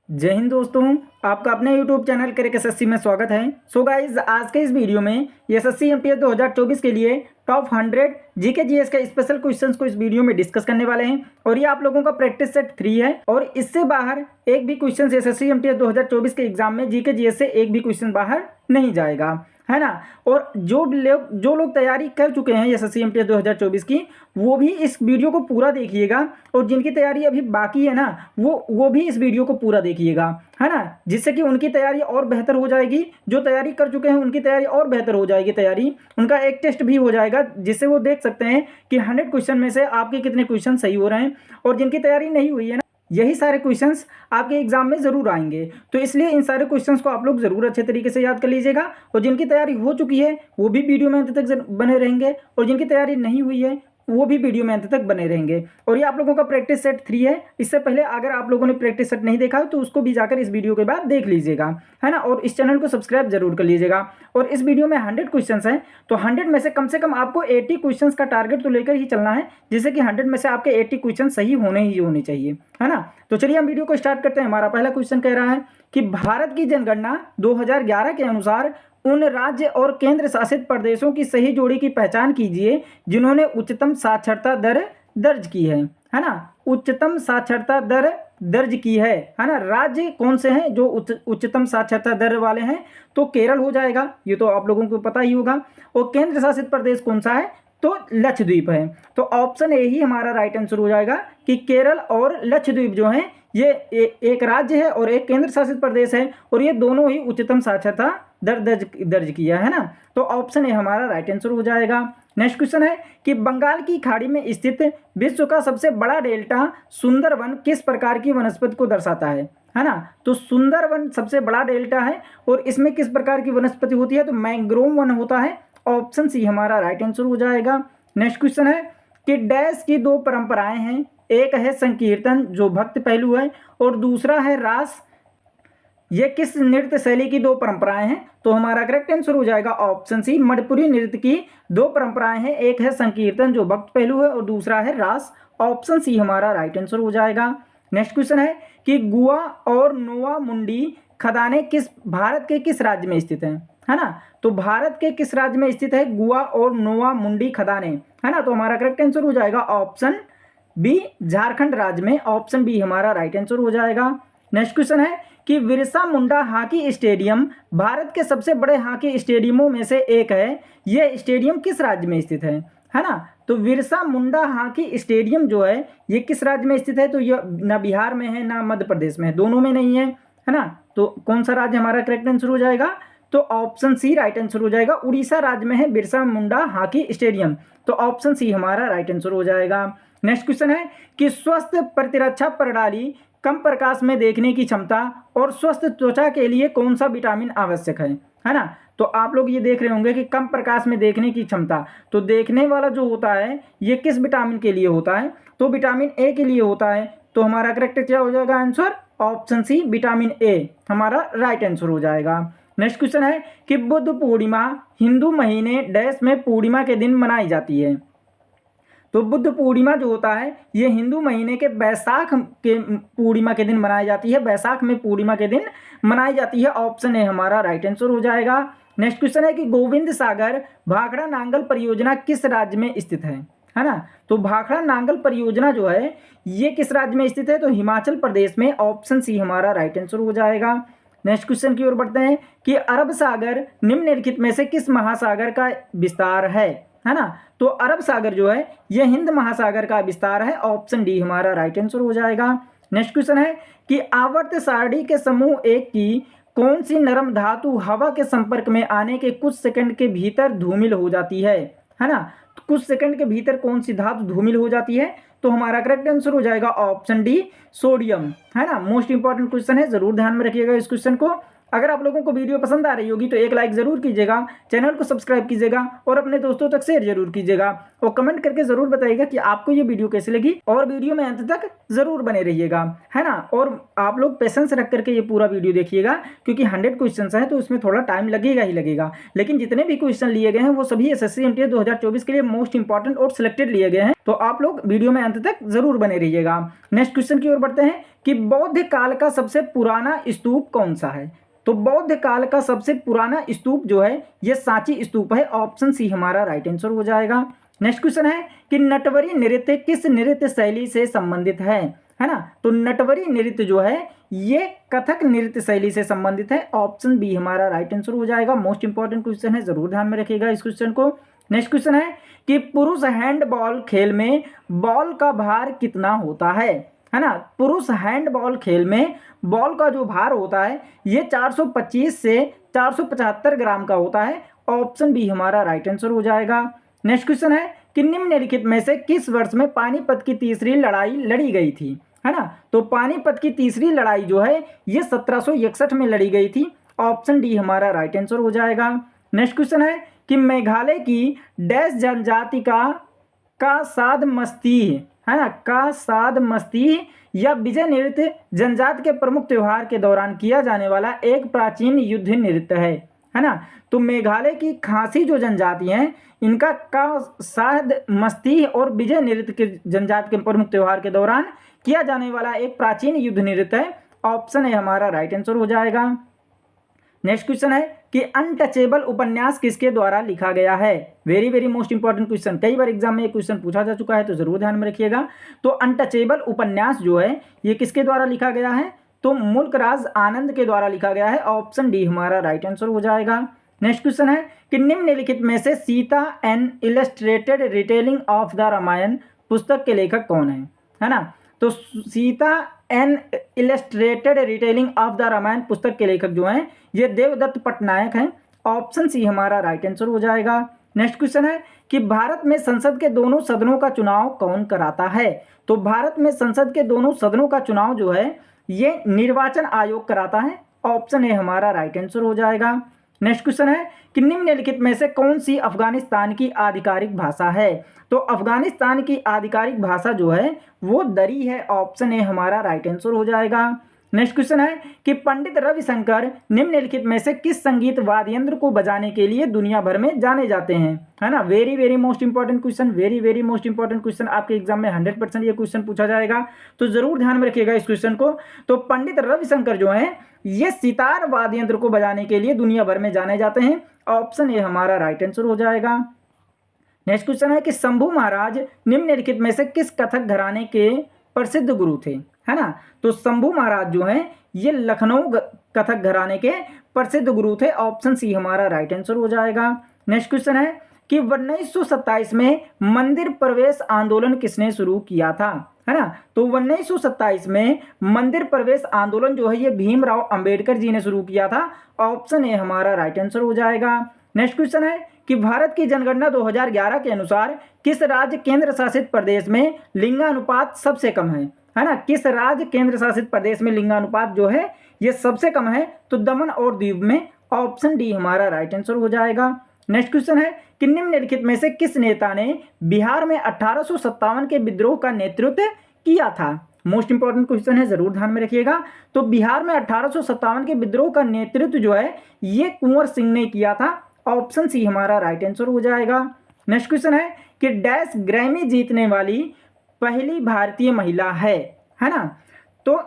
जय हिंद दोस्तों, आपका अपने YouTube चैनल क्रैक एसएससी में स्वागत है। सो गाइज, आज के इस वीडियो में एसएससी एमटीएस 2024 के लिए टॉप 100 जीके जीएस के स्पेशल क्वेश्चंस को इस वीडियो में डिस्कस करने वाले हैं और ये आप लोगों का प्रैक्टिस सेट 3 है और इससे बाहर एक भी क्वेश्चन एसएससी एमटीएस 2024 के एग्जाम में जीके जीएस से एक भी क्वेश्चन बाहर नहीं जाएगा, है ना। और जो लोग तैयारी कर चुके हैं एसएससी एमटीएस 2024 की, वो भी इस वीडियो को पूरा देखिएगा और जिनकी तैयारी अभी बाकी है ना, वो भी इस वीडियो को पूरा देखिएगा, है ना, जिससे कि उनकी तैयारी और बेहतर हो जाएगी। जो तैयारी कर चुके हैं उनकी तैयारी और बेहतर हो जाएगी, तैयारी उनका एक टेस्ट भी हो जाएगा जिससे वो देख सकते हैं कि 100 क्वेश्चन में से आपके कितने क्वेश्चन सही हो रहे हैं। और जिनकी तैयारी नहीं हुई है ना, यही सारे क्वेश्चंस आपके एग्जाम में ज़रूर आएंगे, तो इसलिए इन सारे क्वेश्चंस को आप लोग ज़रूर अच्छे तरीके से याद कर लीजिएगा। और जिनकी तैयारी हो चुकी है वो भी वीडियो में अंत तक बने रहेंगे और जिनकी तैयारी नहीं हुई है वो भी वीडियो में अंत तक बने रहेंगे। और ये आप लोगों का प्रैक्टिस सेट 3 है। इससे पहले अगर आप लोगों ने प्रैक्टिस सेट नहीं देखा है तो उसको भी जाकर इस वीडियो के बाद देख लीजिएगा, है ना। और इस चैनल को सब्सक्राइब जरूर कर लीजिएगा। और इस वीडियो में 100 क्वेश्चन हैं, तो 100 में से कम आपको 80 क्वेश्चन का टारगेट तो लेकर ही चलना है, जिससे कि 100 में से आपके 80 क्वेश्चन सही होने चाहिए, है ना। तो चलिए हम वीडियो को स्टार्ट करते हैं। हमारा पहला क्वेश्चन कह रहा है कि भारत की जनगणना 2011 के अनुसार उन राज्य और केंद्र शासित प्रदेशों की सही जोड़ी की पहचान कीजिए जिन्होंने उच्चतम साक्षरता दर दर्ज की है ना। उच्चतम साक्षरता दर दर्ज की है ना। राज्य कौन से हैं जो उच्चतम साक्षरता दर वाले हैं? तो केरल हो जाएगा, ये तो आप लोगों को पता ही होगा। और केंद्र शासित प्रदेश कौन सा है? तो लक्षद्वीप है। तो ऑप्शन ए ही हमारा राइट आंसर हो जाएगा कि केरल और लक्षद्वीप जो हैं ये एक राज्य है और एक केंद्र शासित प्रदेश है और ये दोनों ही उच्चतम साक्षरता दर दर्ज किया है ना। तो ऑप्शन ए हमारा राइट आंसर हो जाएगा। नेक्स्ट क्वेश्चन है कि बंगाल की खाड़ी में स्थित विश्व का सबसे बड़ा डेल्टा सुंदरवन किस प्रकार की वनस्पति को दर्शाता है ना। तो सुंदरवन सबसे बड़ा डेल्टा है और इसमें किस प्रकार की वनस्पति होती है? तो मैंग्रोव वन होता है। ऑप्शन सी हमारा राइट आंसर हो जाएगा। नेक्स्ट क्वेश्चन है कि डैश की दो परंपराएं हैं, एक है संकीर्तन जो भक्त पहलू है और दूसरा है रास। ये किस नृत्य शैली की दो परंपराएं हैं? तो हमारा करेक्ट आंसर हो जाएगा ऑप्शन सी, मणिपुरी नृत्य की दो परंपराएं हैं, एक है संकीर्तन जो भक्त पहलू है और दूसरा है रास। ऑप्शन सी हमारा राइट आंसर हो जाएगा। नेक्स्ट क्वेश्चन है कि गुआ और नोवा मुंडी खदानें भारत के किस राज्य में स्थित हैं, है ना। तो भारत के किस राज्य में स्थित है गुआ और नोवा मुंडी खदानें, है ना। तो हमारा करेक्ट आंसर हो जाएगा ऑप्शन बी, झारखंड राज्य में। ऑप्शन बी हमारा राइट आंसर हो जाएगा। नेक्स्ट क्वेश्चन है कि बिरसा मुंडा हॉकी स्टेडियम भारत के सबसे बड़े हॉकी स्टेडियमों में से एक है, यह स्टेडियम किस राज्य में स्थित है ना। तो बिरसा मुंडा हॉकी स्टेडियम जो है ये किस राज्य में स्थित है? तो यह ना बिहार में है ना मध्य प्रदेश में है, दोनों में नहीं है ना। तो कौन सा राज्य हमारा करेक्ट आंसर हो जाएगा? तो ऑप्शन सी राइट आंसर हो जाएगा। उड़ीसा राज्य में है बिरसा मुंडा हॉकी स्टेडियम। तो ऑप्शन सी हमारा राइट आंसर हो जाएगा। नेक्स्ट क्वेश्चन है कि स्वस्थ प्रतिरक्षा प्रणाली, कम प्रकाश में देखने की क्षमता और स्वस्थ त्वचा के लिए कौन सा विटामिन आवश्यक है ना। तो आप लोग ये देख रहे होंगे कि कम प्रकाश में देखने की क्षमता, तो देखने वाला जो होता है ये किस विटामिन के लिए होता है? तो विटामिन ए के लिए होता है। तो हमारा करेक्ट क्या हो जाएगा answer? Option C vitamin A हमारा राइट आंसर हो जाएगा। नेक्स्ट क्वेश्चन है कि बुद्ध पूर्णिमा हिंदू महीने डैश में पूर्णिमा के दिन मनाई जाती है। तो बुद्ध पूर्णिमा जो होता है ये हिंदू महीने के बैसाख के पूर्णिमा के दिन मनाई जाती है, बैसाख में पूर्णिमा के दिन मनाई जाती है। ऑप्शन ए हमारा राइट आंसर हो जाएगा। नेक्स्ट क्वेश्चन है कि गोविंद सागर भाखड़ा नांगल परियोजना किस राज्य में स्थित है ना। तो भाखड़ा नांगल परियोजना जो है ये किस राज्य में स्थित है? तो हिमाचल प्रदेश में। ऑप्शन सी हमारा राइट आंसर हो जाएगा। नेक्स्ट क्वेश्चन की ओर बढ़ते हैं कि अरब सागर निम्नलिखित में से किस महासागर का विस्तार है ना। तो अरब सागर जो है यह हिंद महासागर का विस्तार है। ऑप्शन डी हमारा राइट आंसर हो जाएगा। नेक्स्ट क्वेश्चन है कि आवर्त सारणी के समूह एक की कौन सी नरम धातु हवा के संपर्क में आने के कुछ सेकंड के भीतर धूमिल हो जाती है ना। तो कुछ सेकंड के भीतर कौन सी धातु धूमिल हो जाती है? तो हमारा करेक्ट आंसर हो जाएगा ऑप्शन डी, सोडियम, है ना। मोस्ट इंपॉर्टेंट क्वेश्चन है, जरूर ध्यान में रखिएगा इस क्वेश्चन को। अगर आप लोगों को वीडियो पसंद आ रही होगी तो एक लाइक जरूर कीजिएगा, चैनल को सब्सक्राइब कीजिएगा और अपने दोस्तों तक शेयर जरूर कीजिएगा और कमेंट करके जरूर बताइएगा कि आपको ये वीडियो कैसी लगी और वीडियो में अंत तक जरूर बने रहिएगा, है ना। और आप लोग पेशेंस रख करके ये पूरा वीडियो देखिएगा क्योंकि 100 क्वेश्चन हैं तो उसमें थोड़ा टाइम लगेगा ही लगेगा, लेकिन जितने भी क्वेश्चन लिए गए हैं वो सभी एसएससी एमटीएस 2024 के लिए मोस्ट इंपॉर्टेंट और सिलेक्टेड लिए गए हैं। तो आप लोग वीडियो में अंत तक जरूर बने रहिएगा। नेक्स्ट क्वेश्चन की ओर बढ़ते हैं कि बौद्ध काल का सबसे पुराना स्तूप कौन सा है? तो बौद्ध काल का सबसे पुराना स्तूप जो है ये सांची स्तूप है। ऑप्शन सी हमारा राइट आंसर हो जाएगा। नेक्स्ट क्वेश्चन है कि नटवरी नृत्य किस नृत्य शैली से संबंधित है ना? तो नटवरी नृत्य जो है ये कथक नृत्य शैली से संबंधित है। ऑप्शन बी हमारा राइट आंसर हो जाएगा। मोस्ट इंपॉर्टेंट क्वेश्चन है, जरूर ध्यान में रखिएगा इस क्वेश्चन को। नेक्स्ट क्वेश्चन है कि पुरुष हैंडबॉल खेल में बॉल का भार कितना होता है ना? पुरुष हैंडबॉल खेल में बॉल का जो भार होता है ये 425 से 475 ग्राम का होता है। ऑप्शन बी हमारा राइट आंसर हो जाएगा। नेक्स्ट क्वेश्चन है कि निम्नलिखित में से किस वर्ष में पानीपत की तीसरी लड़ाई लड़ी गई थी, है ना? तो पानीपत की तीसरी लड़ाई जो है ये 1761 में लड़ी गई थी। ऑप्शन डी हमारा राइट आंसर हो जाएगा। नेक्स्ट क्वेश्चन है कि मेघालय की डैश जनजाति का साध मस्तीह, है ना, का साध मस्तीह या विजय नृत्य जनजाति के प्रमुख त्योहार के दौरान किया जाने वाला एक प्राचीन युद्ध नृत्य है ना? तो मेघालय की खासी जो जनजाति हैं इनका का साध मस्तीह और विजय नृत्य के जनजाति के प्रमुख त्योहार के दौरान किया जाने वाला एक प्राचीन युद्ध नृत्य है। ऑप्शन है हमारा राइट आंसर हो जाएगा। नेक्स्ट क्वेश्चन है कि अनटचेबल उपन्यास किसके द्वारा लिखा गया है? Very very most important question, कई बार एग्जाम में ये क्वेश्चन पूछा जा चुका है तो जरूर ध्यान में रखिएगा। तो अनटचेबल उपन्यास जो है ये किसके द्वारा लिखा गया है? तो मुल्कराज आनंद के द्वारा लिखा गया है। ऑप्शन डी हमारा राइट आंसर हो जाएगा। नेक्स्ट क्वेश्चन है कि निम्नलिखित में से Sita an illustrated retelling of the Ramayana पुस्तक के लेखक कौन है ना? तो Sita an illustrated retelling of the Ramayana पुस्तक के लेखक जो हैं ये देवदत्त पटनायक हैं। ऑप्शन सी हमारा राइट आंसर हो जाएगा। नेक्स्ट क्वेश्चन है कि भारत में संसद के दोनों सदनों का चुनाव कौन कराता है? तो भारत में संसद के दोनों सदनों का चुनाव जो है ये निर्वाचन आयोग कराता है। ऑप्शन ए हमारा राइट आंसर हो जाएगा। नेक्स्ट क्वेश्चन है कि निम्नलिखित में से कौन सी अफगानिस्तान की आधिकारिक भाषा है? तो अफगानिस्तान की आधिकारिक भाषा जो है वो दरी है। ऑप्शन ए हमारा राइट आंसर हो जाएगा। नेक्स्ट क्वेश्चन है कि पंडित रविशंकर निम्नलिखित में से किस संगीत वाद्य यंत्र को बजाने के लिए दुनिया भर में जाने जाते हैं, है ना? Very very most important question, very very most important question, आपके एग्जाम में 100% ये क्वेश्चन पूछा जाएगा तो जरूर ध्यान में रखिएगा इस क्वेश्चन को। तो पंडित रविशंकर जो है ये सितार वाद्य यंत्र को बजाने के लिए दुनिया भर में जाने जाते हैं। ऑप्शन ए हमारा राइट आंसर हो जाएगा। नेक्स्ट क्वेश्चन है कि शंभू महाराज निम्नलिखित में से किस कथक घराने के प्रसिद्ध गुरु थे, है ना? तो शंभू महाराज जो हैं ये लखनऊ कथक घराने के प्रसिद्ध गुरु थे। ऑप्शन सी हमारा राइट आंसर हो जाएगा। नेक्स्ट क्वेश्चन है कि 1927 में मंदिर प्रवेश आंदोलन किसने शुरू किया था, है ना? तो 1927 में मंदिर प्रवेश आंदोलन जो है ये भीमराव अंबेडकर जी ने शुरू किया था। ऑप्शन ए हमारा राइट आंसर हो जाएगा। नेक्स्ट क्वेश्चन है कि भारत की जनगणना 2011 के अनुसार किस राज्य केंद्र शासित प्रदेश में लिंगानुपात सबसे कम है ना? किस राज्य केंद्र शासित प्रदेश में लिंगानुपात जो है ये सबसे कम है? तो दमन और दीव में। ऑप्शन डी हमारा राइट आंसर हो जाएगा। नेक्स्ट क्वेश्चन है कि निम्नलिखित में से किस नेता ने बिहार में 1857 के विद्रोह का नेतृत्व किया था? मोस्ट इंपॉर्टेंट क्वेश्चन है, जरूर ध्यान में रखिएगा। तो बिहार में 1857 के विद्रोह का नेतृत्व जो है ये कुंवर सिंह ने किया था। ऑप्शन सी हमारा राइट आंसर हो जाएगा। नेक्स्ट क्वेश्चन है कि डैश ग्रैमी जीतने वाली पहली भारतीय महिला है ना? तो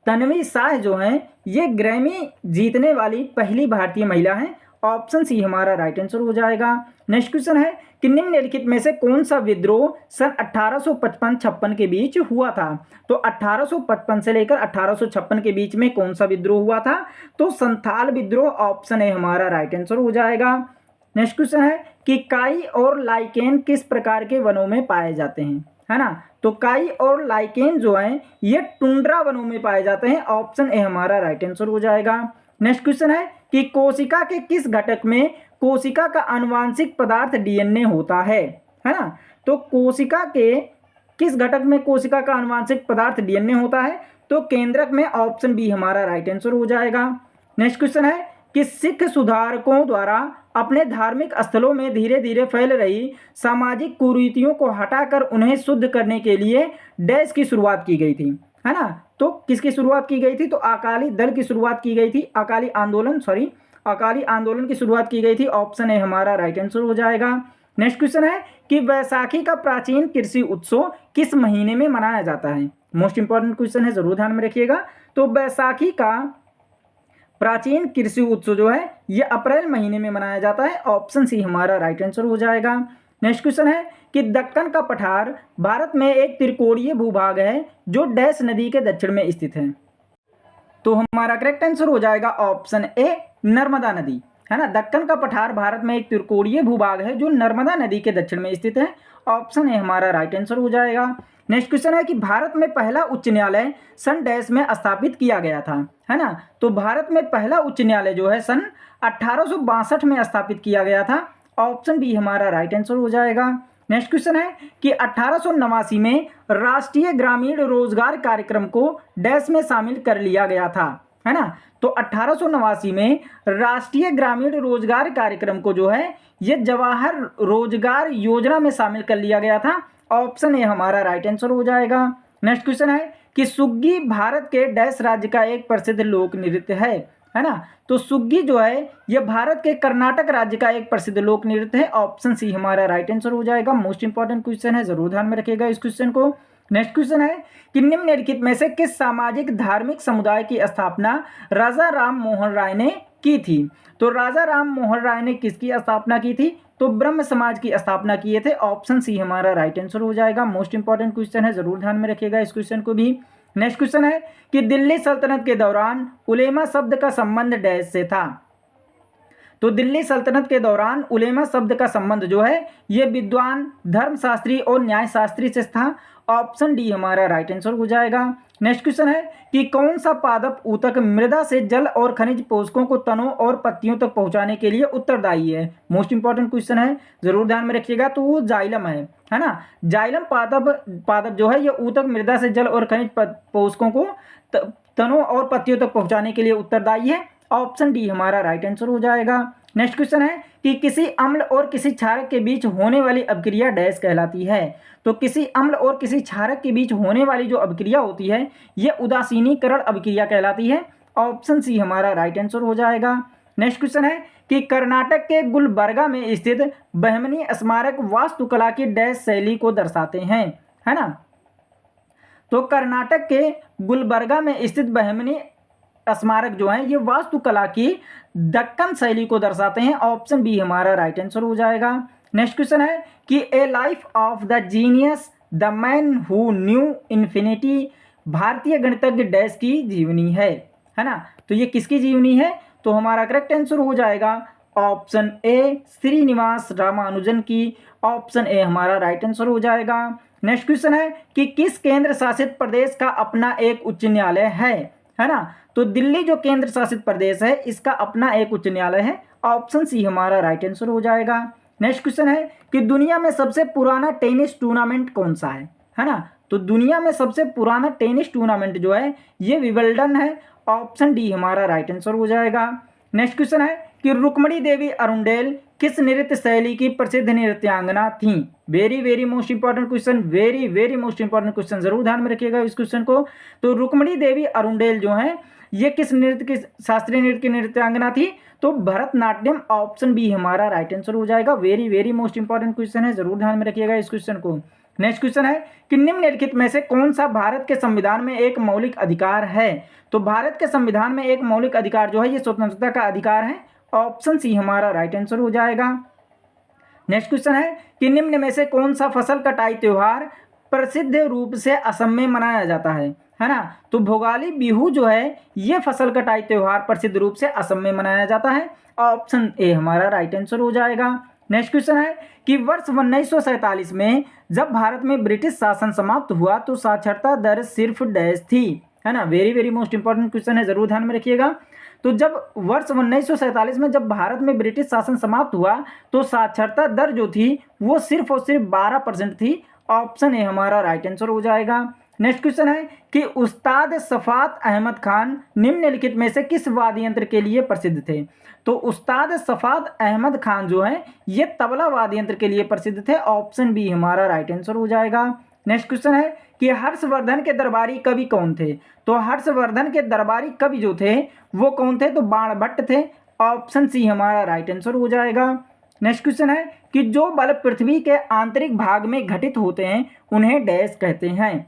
तन्वी शाह जो है ये ग्रैमी जीतने वाली पहली भारतीय महिला है। ऑप्शन सी हमारा राइट आंसर हो जाएगा। नेक्स्ट क्वेश्चन है कि निम्नलिखित में से कौन सा विद्रोह सन 1855-56 के बीच हुआ था? तो 1855 से लेकर 1856 के बीच में कौन सा विद्रोह हुआ था? तो संथाल विद्रोह। ऑप्शन ए हमारा राइट आंसर हो जाएगा। नेक्स्ट क्वेश्चन है कि काई और लाइकेन किस प्रकार के वनों में पाए जाते हैं, है ना? तो काई और लाइकेन जो है ये टुंड्रा वनों में पाए जाते हैं। ऑप्शन ए हमारा राइट आंसर हो जाएगा। नेक्स्ट क्वेश्चन है कि कोशिका के किस घटक में कोशिका का आनुवांशिक पदार्थ डीएनए होता है ना? तो कोशिका के किस घटक में कोशिका का आनुवांशिक पदार्थ डीएनए होता है? तो केंद्रक में। ऑप्शन बी हमारा राइट आंसर हो जाएगा। नेक्स्ट क्वेश्चन है कि सिख सुधारकों द्वारा अपने धार्मिक स्थलों में धीरे धीरे फैल रही सामाजिक कुरीतियों को हटाकर उन्हें शुद्ध करने के लिए डैश की शुरुआत की गई थी, है ना? तो किसकी शुरुआत की गई थी? तो अकाली दल की शुरुआत की गई थी। अकाली आंदोलन की शुरुआत की गई थी। ऑप्शन ए हमारा राइट आंसर हो जाएगा। नेक्स्ट क्वेश्चन है कि वैसाखी का प्राचीन कृषि उत्सव किस महीने में मनाया जाता मोस्ट इंपॉर्टेंट क्वेश्चन है, जरूर ध्यान में रखिएगा। तो बैसाखी का प्राचीन कृषि उत्सव जो है ये अप्रैल महीने में मनाया जाता है। ऑप्शन सी हमारा राइट आंसर हो जाएगा। नेक्स्ट क्वेश्चन है कि दक्कन का पठार भारत में एक त्रिकोणीय भूभाग है जो डैश नदी के दक्षिण में स्थित है। तो हमारा करेक्ट आंसर हो जाएगा ऑप्शन ए नर्मदा नदी, है ना। दक्कन का पठार भारत में एक त्रिकोणीय भूभाग है जो नर्मदा नदी के दक्षिण में स्थित है। ऑप्शन ए हमारा राइट आंसर हो जाएगा। नेक्स्ट क्वेश्चन है कि भारत में पहला उच्च न्यायालय सन डैश में स्थापित किया गया था, है ना। तो भारत में पहला उच्च न्यायालय जो है सन 1862 में स्थापित किया गया था। ऑप्शन बी हमारा राइट आंसर हो जाएगा। नेक्स्ट क्वेश्चन है कि 1889 में राष्ट्रीय ग्रामीण रोजगार कार्यक्रम को डैश में शामिल कर लिया गया था, है ना। तो 1889 में राष्ट्रीय ग्रामीण रोजगार कार्यक्रम को जो है ये जवाहर रोजगार योजना में शामिल कर लिया गया था। ऑप्शन ए हमारा राइट आंसर हो जाएगा। नेक्स्ट क्वेश्चन है कि सुग्गी भारत के डैश राज्य का एक प्रसिद्ध लोक नृत्य है ना। तो सुग्गी जो है ये भारत के कर्नाटक राज्य का एक प्रसिद्ध लोक नृत्य है। ऑप्शन सी हमारा राइट आंसर हो जाएगा। मोस्ट इंपॉर्टेंट क्वेश्चन है, जरूर ध्यान में रखिएगा इस क्वेश्चन को। नेक्स्ट क्वेश्चन है कि निम्नलिखित में से किस सामाजिक धार्मिक समुदाय की स्थापना राजा राम मोहन राय ने की थी। तो राजा राम मोहन राय ने किसकी स्थापना की थी, तो ब्रह्म समाज की स्थापना किए थे। ऑप्शन सी हमारा राइट आंसर हो जाएगा। मोस्ट इंपॉर्टेंट क्वेश्चन है, जरूर ध्यान में रखिएगा इस क्वेश्चन को भी। नेक्स्ट क्वेश्चन है कि दिल्ली सल्तनत के दौरान उलेमा शब्द का संबंध डैश से था। तो दिल्ली सल्तनत के दौरान उलेमा शब्द का संबंध जो है ये विद्वान, धर्मशास्त्री और न्यायशास्त्री से था। ऑप्शन डी हमारा राइट आंसर हो जाएगा। नेक्स्ट क्वेश्चन है कि कौन सा पादप ऊतक मृदा से जल और खनिज पोषकों को तनों और पत्तियों तक पहुंचाने के लिए उत्तरदायी है। मोस्ट इंपॉर्टेंट क्वेश्चन है, जरूर ध्यान में रखिएगा। तो वो जाइलम है ना। जाइलम पादप जो है ये ऊतक मृदा से जल और खनिज पोषकों को तनों और पत्तियों तक पहुंचाने के लिए उत्तरदायी है। ऑप्शन डी हमारा राइट आंसर हो जाएगा। नेक्स्ट क्वेश्चन है कि किसी अम्ल और किसी क्षारक के बीच होने वाली अभिक्रिया डैश कहलाती है। तो किसी अम्ल और किसी क्षारक के बीच होने वाली जो अभिक्रिया होती है ये उदासीनीकरण अभिक्रिया कहलाती है। ऑप्शन सी हमारा राइट आंसर हो जाएगा। नेक्स्ट क्वेश्चन है कि कर्नाटक के गुलबर्गा में स्थित बहमनी स्मारक वास्तुकला की डैश शैली को दर्शाते हैं, है ना। तो कर्नाटक के गुलबर्गा में स्थित बहमनी स्मारक जो है ये वास्तुकला की दक्कन शैली को दर्शाते हैं। ऑप्शन बी हमारा राइट आंसर हो जाएगा। नेक्स्ट क्वेश्चन है कि ए life of the genius the man who knew infinity भारतीय गणितज्ञ डैश की जीवनी है ना। तो ये किसकी जीवनी है, तो हमारा करेक्ट आंसर हो जाएगा ऑप्शन ए श्रीनिवास रामानुजन की। ऑप्शन ए हमारा राइट आंसर हो जाएगा। नेक्स्ट क्वेश्चन है कि किस केंद्र शासित प्रदेश का अपना एक उच्च न्यायालय है ना। तो दिल्ली जो केंद्र शासित प्रदेश है इसका अपना एक उच्च न्यायालय है। ऑप्शन सी हमारा राइट आंसर हो जाएगा। नेक्स्ट क्वेश्चन है कि दुनिया में सबसे पुराना टेनिस टूर्नामेंट कौन सा है ना। तो दुनिया में सबसे पुराना टेनिस टूर्नामेंट जो है ये विंबलडन है। ऑप्शन डी हमारा राइट आंसर हो जाएगा। नेक्स्ट क्वेश्चन है कि रुक्मणी देवी अरुंडेल किस नृत्य शैली की प्रसिद्ध नृत्यांगना थी। Very most important question, very most important question, जरूर ध्यान में रखिएगा इस क्वेश्चन को। तो रुक्मणी देवी अरुंडेल जो है ये किस नृत्य की शास्त्रीय नृत्य की नृत्यांगना थी, तो भरतनाट्यम। ऑप्शन बी हमारा राइट आंसर हो जाएगा। वेरी मोस्ट इंपॉर्टेंट क्वेश्चन है, जरूर ध्यान में रखिएगा इस क्वेश्चन को। नेक्स्ट क्वेश्चन है कि निम्नलिखित में से कौन सा भारत के संविधान में एक मौलिक अधिकार है। तो भारत के संविधान में एक मौलिक अधिकार जो है ये स्वतंत्रता का अधिकार है। ऑप्शन सी हमारा राइट आंसर हो जाएगा। नेक्स्ट क्वेश्चन है कि निम्न में से कौन सा फसल कटाई त्योहार प्रसिद्ध रूप से असम में मनाया जाता है ना। तो भोगाली बिहू जो है ये फसल कटाई त्योहार प्रसिद्ध रूप से असम में मनाया जाता है। ऑप्शन ए हमारा राइट आंसर हो जाएगा। नेक्स्ट क्वेश्चन है कि वर्ष 1947 में जब भारत में ब्रिटिश शासन समाप्त हुआ तो साक्षरता दर सिर्फ डैश थी, है ना। वेरी मोस्ट इंपॉर्टेंट क्वेश्चन है, जरूर ध्यान में रखिएगा। तो जब वर्ष 1947 में जब भारत में ब्रिटिश शासन समाप्त हुआ तो साक्षरता दर जो थी वो सिर्फ और सिर्फ 12% थी। ऑप्शन ए हमारा राइट आंसर हो जाएगा। नेक्स्ट क्वेश्चन है कि उस्ताद सफात अहमद खान निम्नलिखित में से किस वाद्य यंत्र के लिए प्रसिद्ध थे। तो उस्ताद सफात अहमद खान जो है ये तबला वाद्य यंत्र के लिए प्रसिद्ध थे। ऑप्शन बी हमारा राइट आंसर हो जाएगा। नेक्स्ट क्वेश्चन है कि हर्षवर्धन के दरबारी कवि कौन थे। तो हर्षवर्धन के दरबारी कवि जो थे वो कौन थे, तो बाणभट्ट थे। ऑप्शन सी हमारा राइट आंसर हो जाएगा। नेक्स्ट क्वेश्चन है कि जो बल पृथ्वी के आंतरिक भाग में घटित होते हैं उन्हें डैश कहते हैं।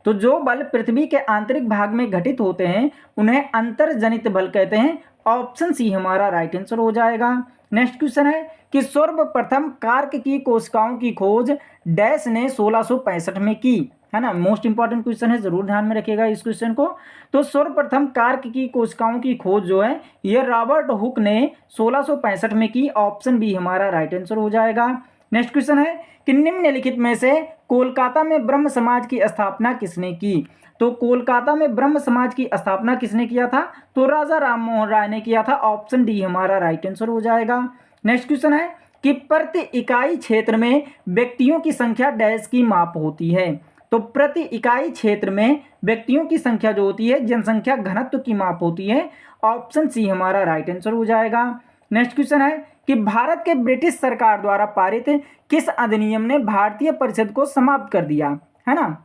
तो जो बल पृथ्वी के आंतरिक भाग में घटित होते हैं उन्हें अंतर्जनित बल कहते हैं। ऑप्शन सी हमारा राइट आंसर हो जाएगा। नेक्स्ट क्वेश्चन है कि सर्वप्रथम कार्क की कोशिकाओं की खोज डैश ने 1665 में की, है ना। मोस्ट इंपॉर्टेंट क्वेश्चन है, जरूर ध्यान में रखिएगा इस क्वेश्चन को। तो सर्वप्रथम कार्क की कोशिकाओं की खोज जो है ये रॉबर्ट हुक ने 1665 में की। ऑप्शन बी हमारा राइट आंसर हो जाएगा। नेक्स्ट क्वेश्चन है कि निम्नलिखित में से कोलकाता में ब्रह्म समाज की स्थापना किसने की। तो कोलकाता में ब्रह्म समाज की स्थापना किसने किया था, तो राजा राममोहन राय ने किया था। ऑप्शन डी हमारा राइट आंसर हो जाएगा। नेक्स्ट क्वेश्चन है कि प्रति इकाई क्षेत्र में व्यक्तियों की संख्या डैश की माप होती है। तो प्रति इकाई क्षेत्र में व्यक्तियों की संख्या जो होती है जनसंख्या घनत्व की माप होती है। ऑप्शन सी हमारा राइट आंसर हो जाएगा। नेक्स्ट क्वेश्चन है कि भारत के ब्रिटिश सरकार द्वारा पारित किस अधिनियम ने भारतीय परिषद को समाप्त कर दिया, है ना।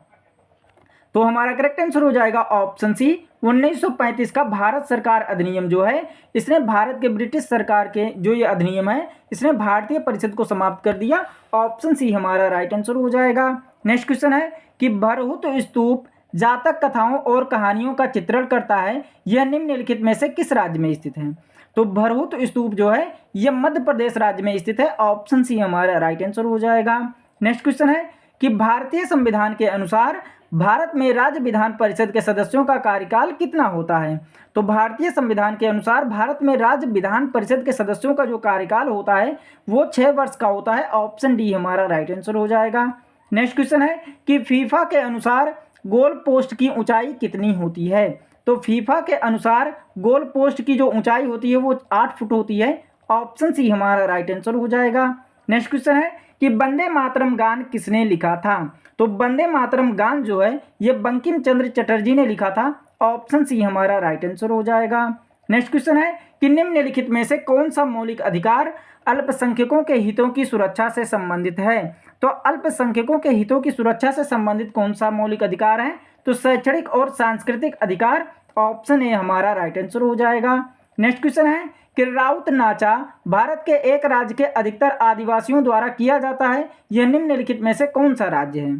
तो हमारा करेक्ट आंसर हो जाएगा ऑप्शन सी 1935 का भारत सरकार अधिनियम जो है इसने भारत के ब्रिटिश सरकार के जो ये अधिनियम है इसने भारतीय परिषद को समाप्त कर दिया। ऑप्शन सी हमारा राइट आंसर हो जाएगा। नेक्स्ट क्वेश्चन है कि भरहुत स्तूप जातक कथाओं और कहानियों का चित्रण करता है, यह निम्नलिखित में से किस राज्य में स्थित है। तो भरहुत स्तूप जो है यह मध्य प्रदेश राज्य में स्थित है। ऑप्शन सी हमारा राइट आंसर हो जाएगा। नेक्स्ट क्वेश्चन है कि भारतीय संविधान के अनुसार भारत में राज्य विधान परिषद के सदस्यों का कार्यकाल कितना होता है। तो भारतीय संविधान के अनुसार भारत में राज्य विधान परिषद के सदस्यों का जो कार्यकाल होता है वो 6 वर्ष का होता है। ऑप्शन डी हमारा राइट आंसर हो जाएगा। नेक्स्ट क्वेश्चन है कि फीफा के अनुसार गोल पोस्ट की ऊंचाई कितनी होती है। तो फीफा के अनुसार गोल पोस्ट की जो ऊंचाई होती है वो 8 फुट होती है। ऑप्शन सी हमारा राइट आंसर हो जाएगा। नेक्स्ट क्वेश्चन है कि वंदे मातरम गान किसने लिखा था। तो वंदे मातरम गान जो है ये बंकिम चंद्र चटर्जी ने लिखा था। ऑप्शन सी हमारा राइट आंसर हो जाएगा। नेक्स्ट क्वेश्चन है कि निम्नलिखित में से कौन सा मौलिक अधिकार अल्पसंख्यकों के हितों की सुरक्षा से संबंधित है। तो अल्पसंख्यकों के हितों की सुरक्षा से संबंधित कौन सा मौलिक अधिकार है, तो शैक्षणिक और सांस्कृतिक अधिकार। ऑप्शन ए हमारा राइट आंसर हो जाएगा। नेक्स्ट क्वेश्चन है कि राउत नाचा भारत के एक राज्य के अधिकतर आदिवासियों द्वारा किया जाता है, यह निम्नलिखित में से कौन सा राज्य है।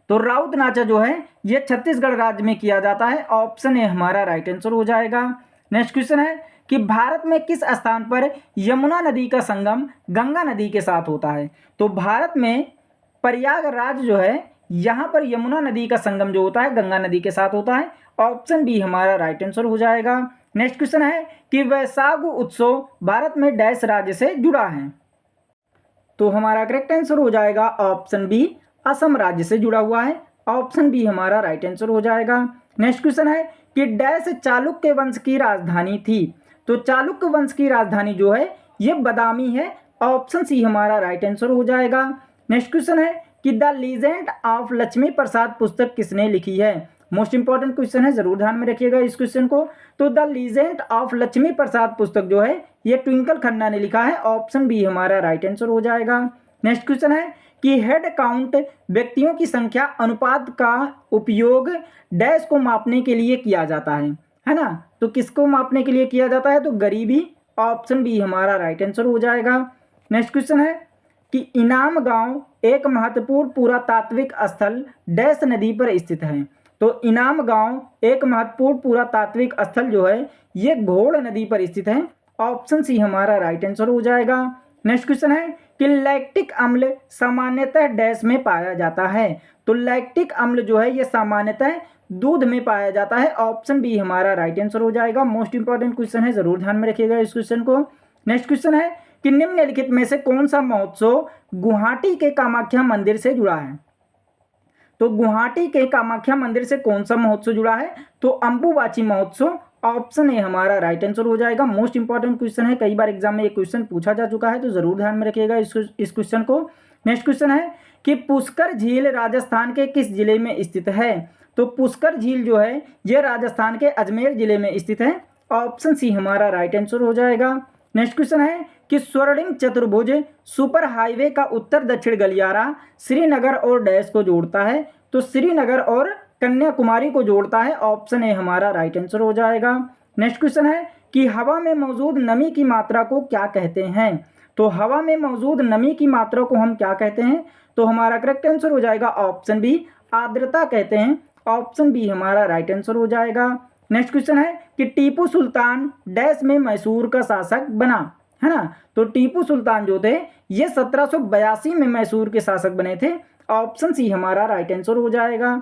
तो राउत नाचा जो है यह छत्तीसगढ़ राज्य में किया जाता है। ऑप्शन ए हमारा राइट आंसर हो जाएगा। नेक्स्ट क्वेश्चन है कि भारत में किस स्थान पर यमुना नदी का संगम गंगा नदी के साथ होता है। तो भारत में प्रयागराज जो है यहाँ पर यमुना नदी का संगम जो होता है गंगा नदी के साथ होता है। ऑप्शन बी हमारा राइट आंसर हो जाएगा। नेक्स्ट क्वेश्चन है कि वैशाख उत्सव भारत में डैश राज्य से जुड़ा है। तो हमारा करेक्ट आंसर हो जाएगा ऑप्शन बी असम राज्य से जुड़ा हुआ है। ऑप्शन बी हमारा राइट आंसर हो जाएगा। नेक्स्ट क्वेश्चन है कि डैश चालुक्य वंश की राजधानी थी। तो चालुक्य वंश की राजधानी जो है ये बदामी है। ऑप्शन सी हमारा राइट आंसर हो जाएगा। नेक्स्ट क्वेश्चन है कि द लीजेंड ऑफ लक्ष्मी प्रसाद पुस्तक किसने लिखी है। मोस्ट इंपॉर्टेंट क्वेश्चन है, जरूर ध्यान में रखिएगा इस क्वेश्चन को। तो द लीजेंड ऑफ लक्ष्मी प्रसाद पुस्तक जो है ये ट्विंकल खन्ना ने लिखा है। ऑप्शन बी हमारा राइट आंसर हो जाएगा। नेक्स्ट क्वेश्चन है कि हेड काउंट व्यक्तियों की संख्या अनुपात का उपयोग डैश को मापने के लिए किया जाता है ना। तो किसको मापने के लिए किया जाता है, तो गरीबी। ऑप्शन बी हमारा राइट आंसर हो जाएगा। नेक्स्ट क्वेश्चन है कि इनाम गांव एक महत्वपूर्ण पुरातात्विक स्थल डैश नदी पर स्थित है। तो इनाम गांव एक महत्वपूर्ण पुरातात्विक स्थल जो है ये घोड़ नदी पर स्थित है। ऑप्शन सी हमारा राइट आंसर हो जाएगा। नेक्स्ट क्वेश्चन है कि लैक्टिक अम्ल सामान्यतः डैश में पाया जाता है। तो लैक्टिक अम्ल जो है ये सामान्यतः दूध में पाया जाता है। ऑप्शन बी हमारा राइट आंसर हो जाएगा। मोस्ट इंपॉर्टेंट क्वेश्चन है, जरूर ध्यान में रखिएगा इस क्वेश्चन को। नेक्स्ट क्वेश्चन है कि निम्नलिखित में से कौन सा महोत्सव गुवाहाटी के कामाख्या मंदिर से जुड़ा है। तो गुवाहाटी के कामाख्या मंदिर से कौन सा महोत्सव जुड़ा है, तो अंबुबाची महोत्सव। ऑप्शन ए हमारा राइट आंसर हो जाएगा। मोस्ट इंपॉर्टेंट क्वेश्चन है, कई बार एग्जाम में ये क्वेश्चन पूछा जा चुका है, तो जरूर ध्यान में रखिएगा इस क्वेश्चन को। नेक्स्ट क्वेश्चन है कि पुष्कर झील राजस्थान के किस जिले में स्थित है। तो पुष्कर झील जो है ये राजस्थान के अजमेर जिले में स्थित है। ऑप्शन सी हमारा राइट आंसर हो जाएगा। नेक्स्ट क्वेश्चन है कि स्वर्णिम चतुर्भुज सुपर हाईवे का उत्तर दक्षिण गलियारा श्रीनगर और डैश को जोड़ता है। तो श्रीनगर और कन्याकुमारी को जोड़ता है। ऑप्शन ए हमारा राइट आंसर हो जाएगा। नेक्स्ट क्वेश्चन है कि हवा में मौजूद नमी की मात्रा को क्या कहते हैं। तो हवा में मौजूद नमी की मात्रा को हम क्या कहते हैं, तो हमारा करेक्ट आंसर हो जाएगा ऑप्शन बी आर्द्रता कहते हैं। ऑप्शन बी हमारा राइट आंसर हो जाएगा। नेक्स्ट क्वेश्चन है कि टीपू सुल्तान डैश में मैसूर का शासक बना, है ना। तो टीपू सुल्तान जो थे ये 1782 में मैसूर के शासक बने थे। ऑप्शन सी हमारा राइट आंसर हो जाएगा।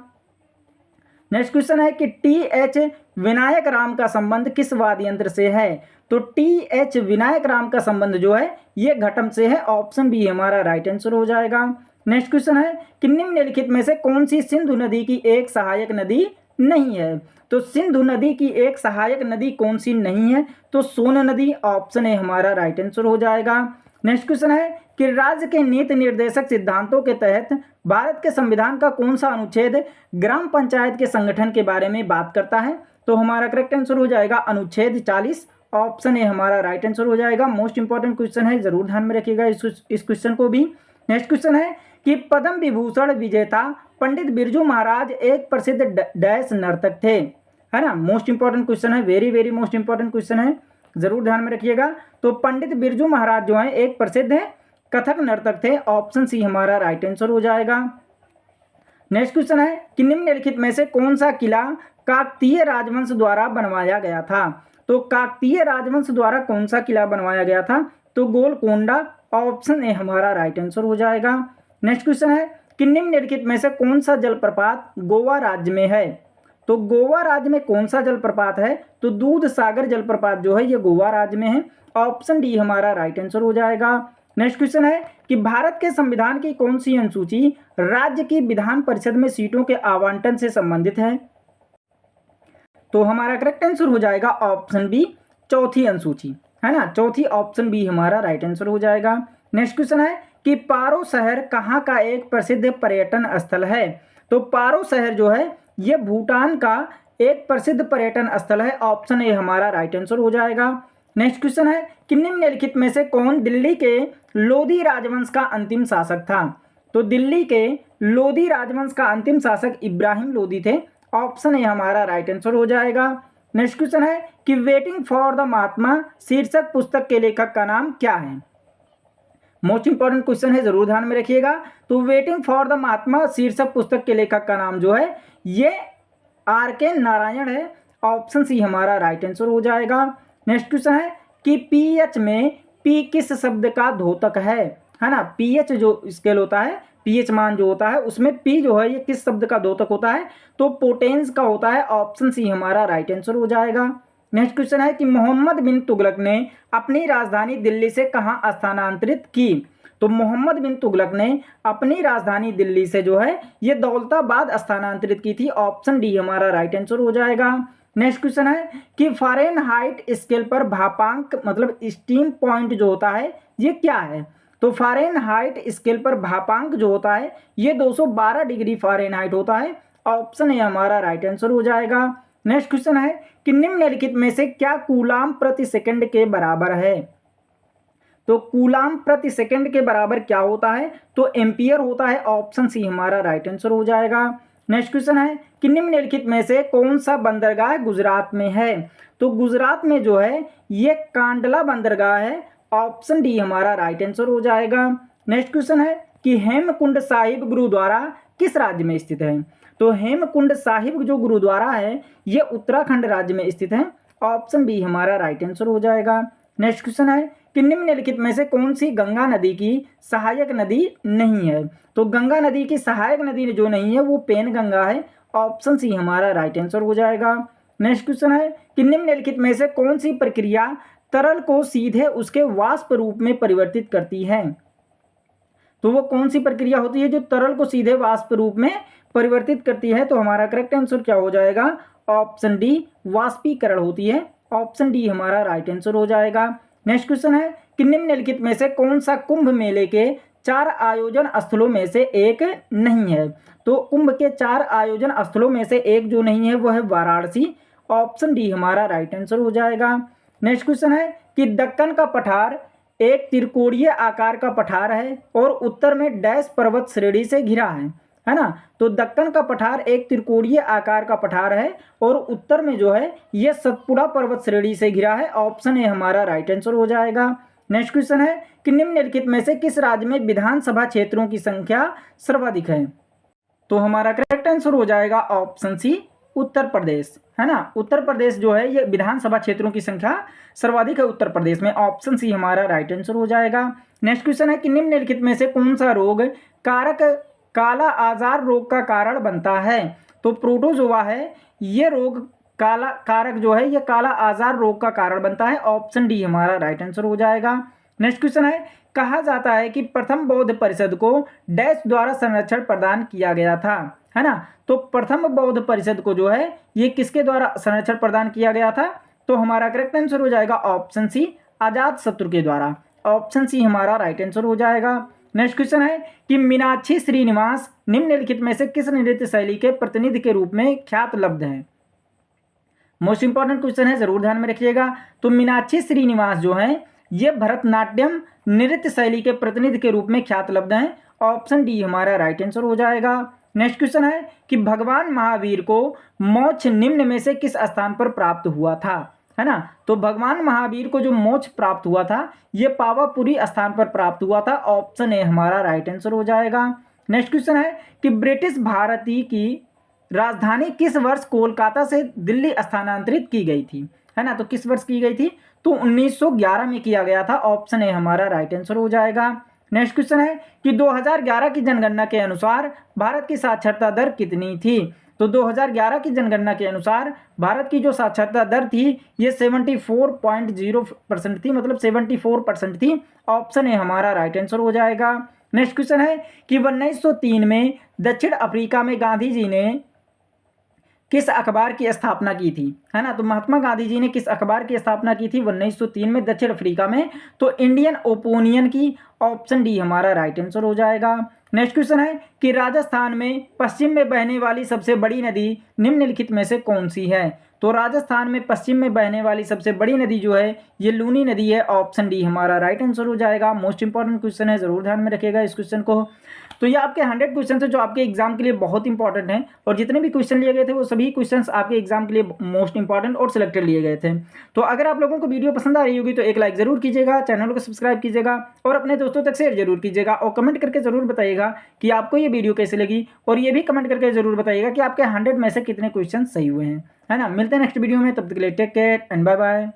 नेक्स्ट क्वेश्चन है कि टी.एच. विनायक राम का संबंध किस वाद्य यंत्र से है। तो टी.एच. विनायक राम का संबंध जो है ये घटम से है। ऑप्शन बी हमारा राइट आंसर हो जाएगा। नेक्स्ट क्वेश्चन है कि निम्नलिखित में से कौन सी सिंधु नदी की एक सहायक नदी नहीं है। तो सिंधु नदी की एक सहायक नदी कौन सी नहीं है। तो सोन नदी। ऑप्शन ए हमारा राइट आंसर हो जाएगा। नेक्स्ट क्वेश्चन है कि राज्य के नीति निर्देशक सिद्धांतों के तहत भारत के संविधान का कौन सा अनुच्छेद ग्राम पंचायत के संगठन के बारे में बात करता है। तो हमारा करेक्ट आंसर हो जाएगा अनुच्छेद 40। ऑप्शन ए हमारा राइट आंसर हो जाएगा। मोस्ट इंपॉर्टेंट क्वेश्चन है, जरूर ध्यान में रखिएगा इस क्वेश्चन को भी। नेक्स्ट क्वेश्चन है कि पद्म विभूषण विजेता पंडित बिरजू महाराज एक प्रसिद्ध डैश नर्तक थे, है ना। मोस्ट इंपॉर्टेंट क्वेश्चन है, very very most important question है, जरूर ध्यान में रखिएगा। तो पंडित बिरजू महाराज जो है एक प्रसिद्ध कथक नर्तक थे। ऑप्शन सी हमारा राइट आंसर हो जाएगा। नेक्स्ट क्वेश्चन है कि निम्नलिखित में से कौन सा किला काकतीय राजवंश द्वारा बनवाया गया था। तो काकतीय राजवंश द्वारा कौन सा किला बनवाया गया था। तो गोलकोंडा। ऑप्शन ए हमारा राइट आंसर हो जाएगा। नेक्स्ट क्वेश्चन है कि निम्नलिखित में से कौन सा जलप्रपात गोवा राज्य में है। तो गोवा राज्य में कौन सा जलप्रपात है। तो दूध सागर जलप्रपात जो है ये गोवा राज्य में है। ऑप्शन डी हमारा राइट आंसर हो जाएगा। नेक्स्ट क्वेश्चन है कि भारत के संविधान की कौन सी अनुसूची राज्य की विधान परिषद में सीटों के आवंटन से संबंधित है। तो हमारा करेक्ट आंसर हो जाएगा ऑप्शन बी, चौथी अनुसूची, है ना। चौथी, ऑप्शन बी हमारा राइट आंसर हो जाएगा। नेक्स्ट क्वेश्चन है कि पारो शहर कहाँ का एक प्रसिद्ध पर्यटन स्थल है। तो पारो शहर जो है ये भूटान का एक प्रसिद्ध पर्यटन स्थल है। ऑप्शन ए हमारा राइट आंसर हो जाएगा। नेक्स्ट क्वेश्चन है कि निम्नलिखित में से कौन दिल्ली के लोधी राजवंश का अंतिम शासक था। तो दिल्ली के लोधी राजवंश का अंतिम शासक इब्राहिम लोधी थे। ऑप्शन ए हमारा राइट आंसर हो जाएगा। नेक्स्ट क्वेश्चन है कि वेटिंग फॉर द महात्मा शीर्षक पुस्तक के लेखक का नाम क्या है। मोस्ट इंपॉर्टेंट क्वेश्चन है, जरूर ध्यान में रखिएगा। तो वेटिंग फॉर द महात्मा शीर्षक पुस्तक के लेखक का नाम जो है ये आर.के. नारायण है। ऑप्शन सी हमारा राइट आंसर हो जाएगा। नेक्स्ट क्वेश्चन है कि पीएच में पी किस शब्द का द्योतक है ना। पीएच जो स्केल होता है, पीएच मान जो होता है उसमें पी जो है ये किस शब्द का द्योतक होता है। तो पोटेंस का होता है। ऑप्शन सी हमारा राइट आंसर हो जाएगा। नेक्स्ट क्वेश्चन है कि मोहम्मद बिन तुगलक ने अपनी राजधानी दिल्ली से कहाँ स्थानांतरित की। तो मोहम्मद बिन तुगलक ने अपनी राजधानी दिल्ली से जो है ये दौलताबाद स्थानांतरित की थी। ऑप्शन डी हमारा राइट आंसर हो जाएगा। नेक्स्ट क्वेश्चन है कि फ़ारेनहाइट स्केल पर भापांक मतलब स्टीम पॉइंट जो होता है ये क्या है। तो फ़ारेनहाइट स्केल पर भापांक जो होता है ये 212 डिग्री फ़ारेनहाइट होता है। ऑप्शन ए हमारा राइट आंसर हो जाएगा। नेक्स्ट क्वेश्चन है कि निम्नलिखित में से क्या कूलाम प्रति सेकंड के बराबर है। तो कूलाम प्रति सेकंड के बराबर क्या होता है। तो एम्पियर होता है। ऑप्शन सी हमारा राइट आंसर हो जाएगा। नेक्स्ट क्वेश्चन है कि निम्नलिखित में से कौन सा बंदरगाह गुजरात में है। तो गुजरात में जो है ये कांडला बंदरगाह है। ऑप्शन डी हमारा राइट आंसर हो जाएगा। नेक्स्ट क्वेश्चन है कि हेमकुंड साहिब गुरुद्वारा किस राज्य में स्थित है। तो हेमकुंड साहिब जो गुरुद्वारा है ये उत्तराखंड राज्य में स्थित है। ऑप्शन बी हमारा राइट आंसर हो जाएगा। नेक्स्ट क्वेश्चन है कि निम्नलिखित में से कौन सी गंगा नदी की सहायक नदी नहीं है। तो गंगा नदी की सहायक नदी जो नहीं है वो पेन गंगा है। ऑप्शन सी हमारा राइट आंसर हो जाएगा। नेक्स्ट क्वेश्चन है कि निम्नलिखित में से कौन सी प्रक्रिया तरल को सीधे उसके वाष्प रूप में परिवर्तित करती है। तो वो कौन सी प्रक्रिया होती है जो तरल को सीधे वाष्प रूप में परिवर्तित करती है। तो हमारा करेक्ट आंसर क्या हो जाएगा। ऑप्शन डी वाष्पीकरण होती है। ऑप्शन डी हमारा राइट आंसर हो जाएगा। नेक्स्ट क्वेश्चन है कि निम्नलिखित में से कौन सा कुंभ मेले के 4 आयोजन स्थलों में से एक नहीं है। तो कुंभ के 4 आयोजन स्थलों में से एक जो नहीं है वो है वाराणसी। ऑप्शन डी हमारा राइट आंसर हो जाएगा। नेक्स्ट क्वेश्चन है कि दक्कन का पठार एक त्रिकोणीय आकार का पठार है और उत्तर में डैश पर्वत श्रेणी से घिरा है ना। तो दक्कन का पठार एक त्रिकोणीय आकार का पठार है और उत्तर में जो है ये सतपुड़ा पर्वत श्रेणी से घिरा है। ऑप्शन ए हमारा राइट आंसर हो जाएगा। नेक्स्ट क्वेश्चन है कि निम्नलिखित में से किस राज्य में विधानसभा क्षेत्रों की संख्या सर्वाधिक है। तो हमारा करेक्ट आंसर हो जाएगा ऑप्शन सी उत्तर प्रदेश, है ना। उत्तर प्रदेश जो है ये विधानसभा क्षेत्रों की संख्या सर्वाधिक है उत्तर प्रदेश में। ऑप्शन सी हमारा राइट आंसर हो जाएगा। नेक्स्ट क्वेश्चन है कि निम्नलिखित में से कौन सा रोग कारक काला आजार रोग का कारण बनता है। तो प्रोटोजोआ है ये रोग काला कारक जो है ये काला आजार रोग का कारण बनता है। ऑप्शन डी हमारा राइट आंसर हो जाएगा। नेक्स्ट क्वेश्चन है कहा जाता है कि प्रथम बौद्ध परिषद को डैश द्वारा संरक्षण प्रदान किया गया था, है ना। तो प्रथम बौद्ध परिषद को जो है ये किसके द्वारा संरक्षण प्रदान किया गया था। तो हमारा करेक्ट आंसर हो जाएगा ऑप्शन सी अजात शत्रु के द्वारा। ऑप्शन सी हमारा राइट आंसर हो जाएगा। नेक्स्ट क्वेश्चन है कि मीनाक्षी श्रीनिवास निम्नलिखित में से किस नृत्य शैली के प्रतिनिधि के रूप में ख्यात लब्ध है। मोस्ट इंपॉर्टेंट क्वेश्चन है, जरूर ध्यान में रखिएगा। तो मीनाक्षी श्रीनिवास जो है ये भरतनाट्यम नृत्य शैली के प्रतिनिधि के रूप में ख्यात लब्ध हैं। ऑप्शन डी हमारा राइट आंसर हो जाएगा। नेक्स्ट क्वेश्चन है कि भगवान महावीर को मोक्ष निम्न में से किस स्थान पर प्राप्त हुआ था, है ना। तो भगवान महावीर को जो मोक्ष प्राप्त हुआ था ये पावापुरी स्थान पर प्राप्त हुआ था। ऑप्शन ए हमारा राइट आंसर हो जाएगा। नेक्स्ट क्वेश्चन है कि ब्रिटिश भारती की राजधानी किस वर्ष कोलकाता से दिल्ली स्थानांतरित की गई थी, है ना। तो किस वर्ष की गई थी। तो 1911 में किया गया था। ऑप्शन ए हमारा राइट आंसर हो जाएगा। नेक्स्ट क्वेश्चन है कि 2011 की जनगणना के अनुसार भारत की साक्षरता दर कितनी थी। तो 2011 की जनगणना के अनुसार भारत की जो साक्षरता दर थी ये 74.0% थी, मतलब 74% थी। ऑप्शन ए हमारा राइट आंसर हो जाएगा। नेक्स्ट क्वेश्चन है कि 1903 में दक्षिण अफ्रीका में गांधी जी ने किस अखबार की स्थापना की थी, है ना। तो महात्मा गांधी जी ने किस अखबार की स्थापना की थी 1903 में दक्षिण अफ्रीका में। तो इंडियन ओपिनियन की। ऑप्शन डी हमारा राइट आंसर हो जाएगा। नेक्स्ट क्वेश्चन है कि राजस्थान में पश्चिम में बहने वाली सबसे बड़ी नदी निम्नलिखित में से कौन सी है। तो राजस्थान में पश्चिम में बहने वाली सबसे बड़ी नदी जो है ये लूनी नदी है। ऑप्शन डी हमारा राइट आंसर हो जाएगा। मोस्ट इंपॉर्टेंट क्वेश्चन है, जरूर ध्यान में रखिएगा इस क्वेश्चन को। तो ये आपके 100 क्वेश्चन है जो आपके एग्जाम के लिए बहुत इंपॉर्टेंट हैं, और जितने भी क्वेश्चन लिए गए थे वो सभी क्वेश्चंस आपके एग्जाम के लिए मोस्ट इंपॉर्टेंट और सिलेक्टेड लिए गए थे। तो अगर आप लोगों को वीडियो पसंद आ रही होगी तो एक लाइक जरूर कीजिएगा, चैनल को सब्सक्राइब कीजिएगा और अपने दोस्तों तक शेयर जरूर कीजिएगा, और कमेंट करके जरूर बताइएगा कि आपको ये वीडियो कैसी लगी, और ये भी कमेंट करके जरूर बताइएगा कि आपके 100 में से कितने क्वेश्चन सही हुए हैं, है ना। मिलते हैं नेक्स्ट वीडियो में, तब तक के लिए take care and bye bye.